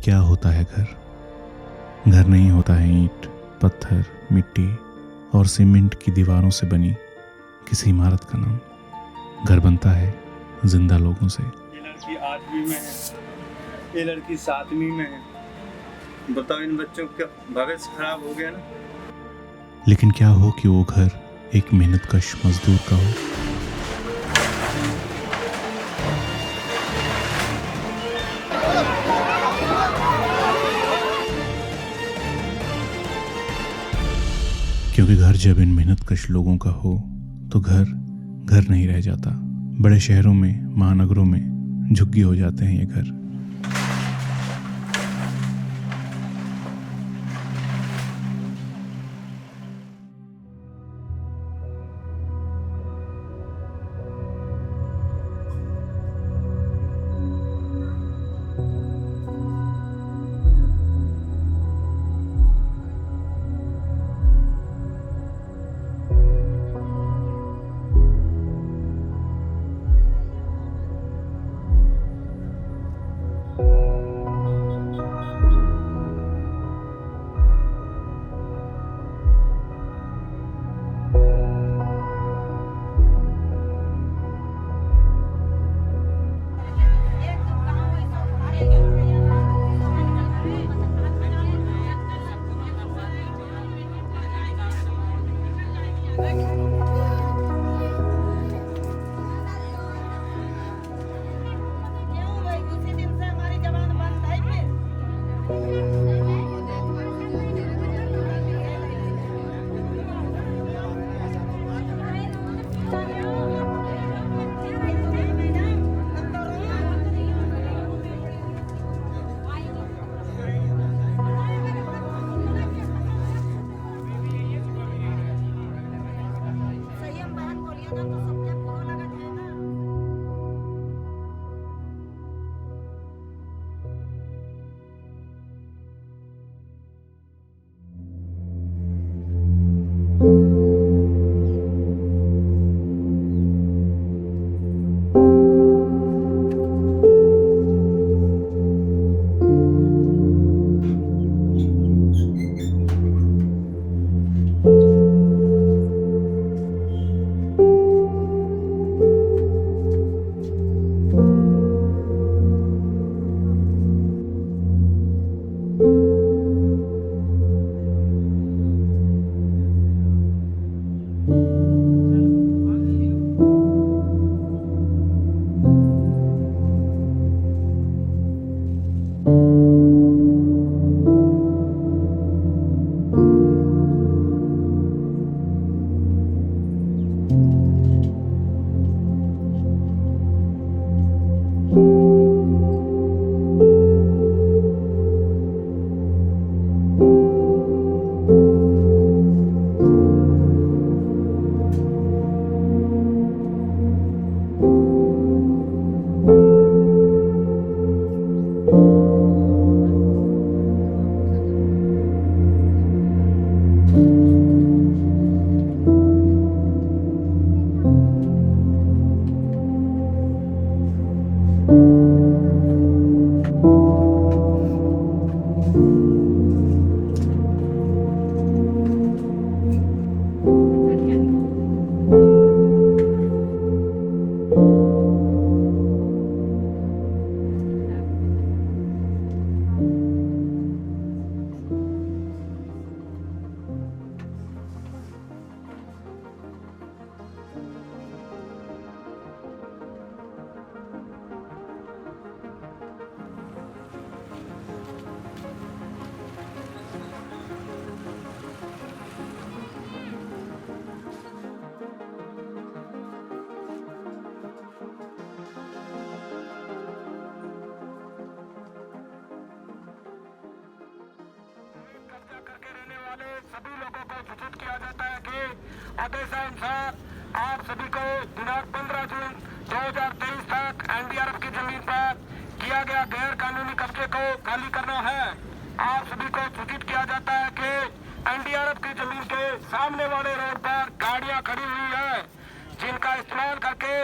क्या होता है घर? घर नहीं होता है ईंट, पत्थर, मिट्टी और सीमेंट की दीवारों से बनी किसी इमारत का नाम। घर बनता है जिंदा लोगों से। ये लड़की 8वीं में है, ये लड़की 7वीं में है। बताओ, इन बच्चों का भविष्य खराब हो गया ना। लेकिन क्या हो कि वो घर एक मेहनतकश मजदूर का हो। क्योंकि घर जब इन मेहनतकश लोगों का हो तो घर घर नहीं रह जाता। बड़े शहरों में, महानगरों में झुग्गी हो जाते हैं ये घर। सभी लोगों को सूचित किया जाता है कि आदेशानुसार आप सभी को दिनांक 15 जून 2023 तक एनडीआरएफ की जमीन पर किया गया गैर कानूनी कब्जे को खाली करना है। आप सभी को सूचित किया जाता है कि एनडीआरएफ की जमीन के सामने वाले रोड पर गाड़ियां खड़ी हुई है, जिनका इस्तेमाल करके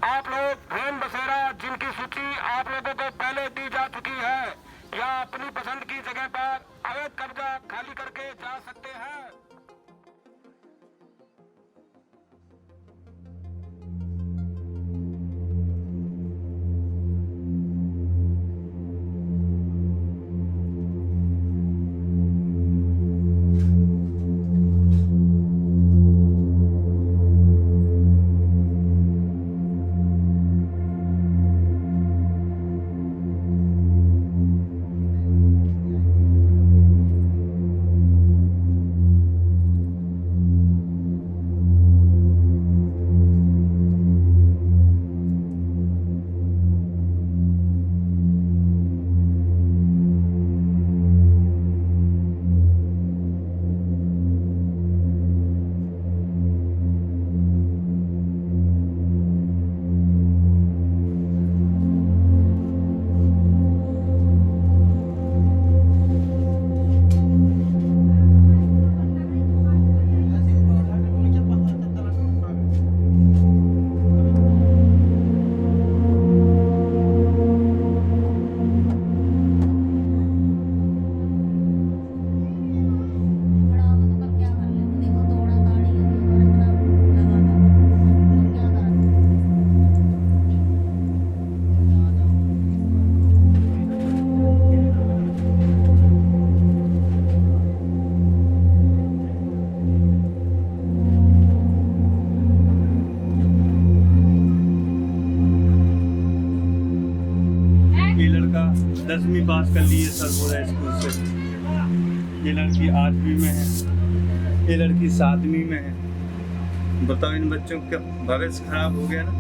आप लोग रैन बसेरा, जिनकी सूची आप लोगों को पहले दी जा चुकी है, या अपनी पसंद की जगह पर अवैध कब्जा खाली करके जा सकते हैं। ये लड़का 10वीं पास कर ली है सरगोदा स्कूल से। ये लड़की 8वीं में है, ये लड़की 7वीं में है। बताओ इन बच्चों का भविष्य खराब हो गया ना।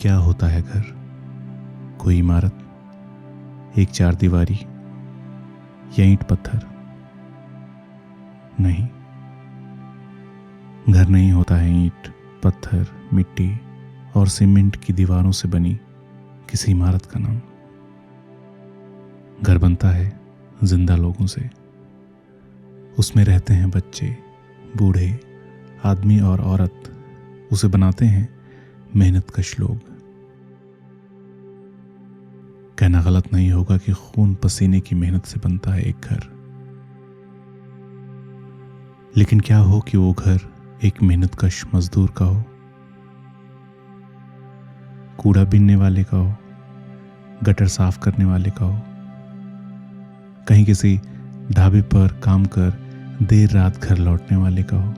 क्या होता है घर? कोई इमारत, एक चारदीवारी या ईंट पत्थर? नहीं, घर नहीं होता है ईंट, पत्थर, मिट्टी और सीमेंट की दीवारों से बनी किसी इमारत का नाम। घर बनता है जिंदा लोगों से। उसमें रहते हैं बच्चे, बूढ़े, आदमी और औरत। उसे बनाते हैं मेहनतकश लोग। कहना गलत नहीं होगा कि खून पसीने की मेहनत से बनता है एक घर। लेकिन क्या हो कि वो घर एक मेहनतकश मजदूर का हो, कूड़ा बीनने वाले का हो, गटर साफ करने वाले का हो, कहीं किसी ढाबे पर काम कर देर रात घर लौटने वाले का हो,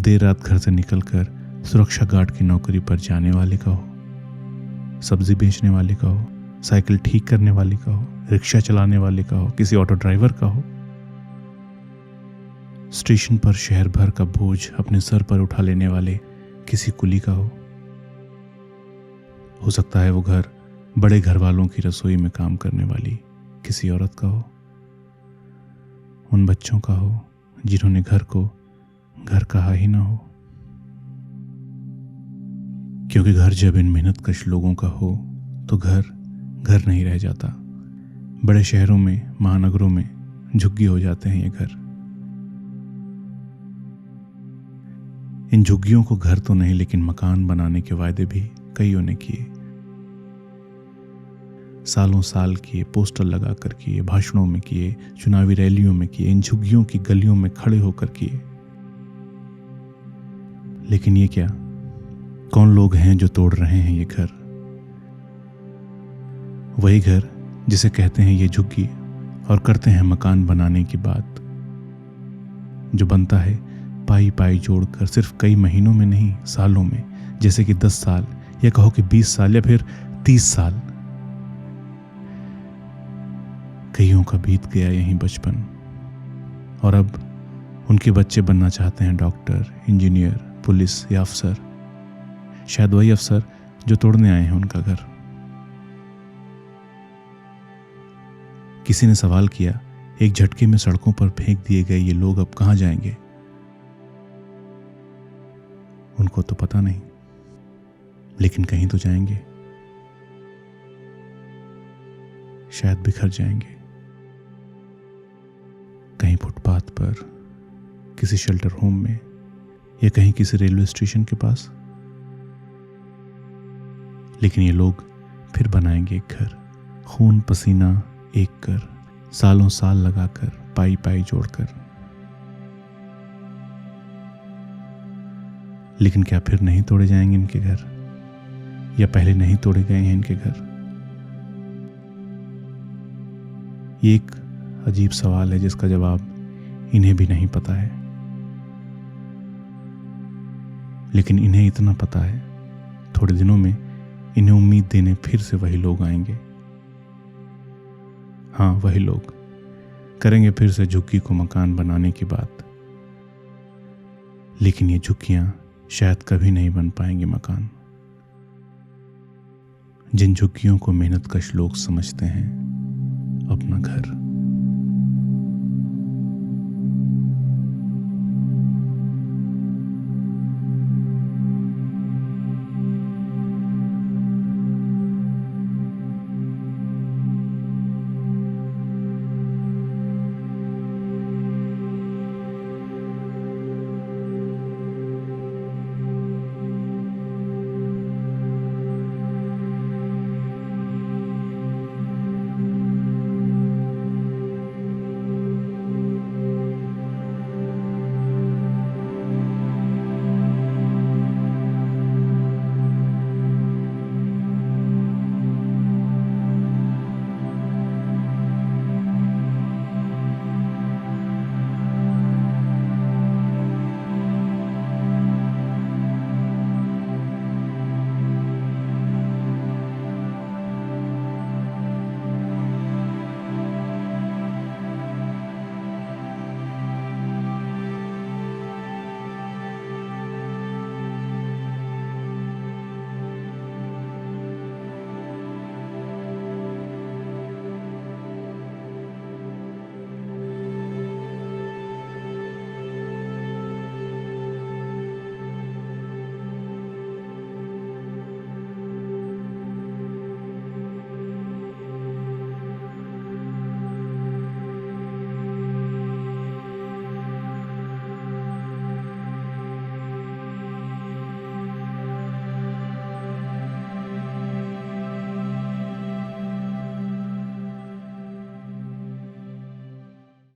देर रात घर से निकलकर सुरक्षा गार्ड की नौकरी पर जाने वाले का हो, सब्जी बेचने वाले का हो, साइकिल ठीक करने वाले का हो, रिक्शा चलाने वाले का हो, किसी ऑटो ड्राइवर का हो, स्टेशन पर शहर भर का बोझ अपने सर पर उठा लेने वाले किसी कुली का हो सकता है वो घर बड़े घर वालों की रसोई में काम करने वाली किसी औरत का हो, उन बच्चों का हो जिन्होंने घर को घर कहा ही ना हो। क्योंकि घर जब इन मेहनतकश लोगों का हो तो घर घर नहीं रह जाता। बड़े शहरों में, महानगरों में झुग्गी हो जाते हैं ये घर। इन झुग्गियों को घर तो नहीं लेकिन मकान बनाने के वायदे भी कईयों ने किए। सालों साल किए, पोस्टर लगाकर किए, भाषणों में किए, चुनावी रैलियों में किए, इन झुग्गियों की गलियों में खड़े होकर किए। लेकिन ये क्या, कौन लोग हैं जो तोड़ रहे हैं ये घर? वही घर जिसे कहते हैं ये झुग्गी और करते हैं मकान बनाने की बात, जो बनता है पाई पाई जोड़कर सिर्फ कई महीनों में नहीं, सालों में। जैसे कि 10 साल या कहो कि 20 साल या फिर 30 साल। कईयों का बीत गया यहीं बचपन और अब उनके बच्चे बनना चाहते हैं डॉक्टर, इंजीनियर, पुलिस या अफसर। शायद वही अफसर जो तोड़ने आए हैं उनका घर। किसी ने सवाल किया, एक झटके में सड़कों पर फेंक दिए गए ये लोग अब कहां जाएंगे? उनको तो पता नहीं, लेकिन कहीं तो जाएंगे। शायद बिखर जाएंगे, कहीं फुटपाथ पर, किसी शेल्टर होम में या कहीं किसी रेलवे स्टेशन के पास। लेकिन ये लोग फिर बनाएंगे एक घर, खून पसीना एक कर, सालों साल लगाकर, पाई पाई जोड़कर। लेकिन क्या फिर नहीं तोड़े जाएंगे इनके घर? या पहले नहीं तोड़े गए हैं इनके घर? ये एक अजीब सवाल है जिसका जवाब इन्हें भी नहीं पता है। लेकिन इन्हें इतना पता है, थोड़े दिनों में इन्हें उम्मीद देने फिर से वही लोग आएंगे। हाँ, वही लोग करेंगे फिर से झुग्गी को मकान बनाने की बात। लेकिन ये झुग्गियां शायद कभी नहीं बन पाएंगे मकान। जिन झुग्गियों को मेहनतकश लोग समझते हैं अपना घर।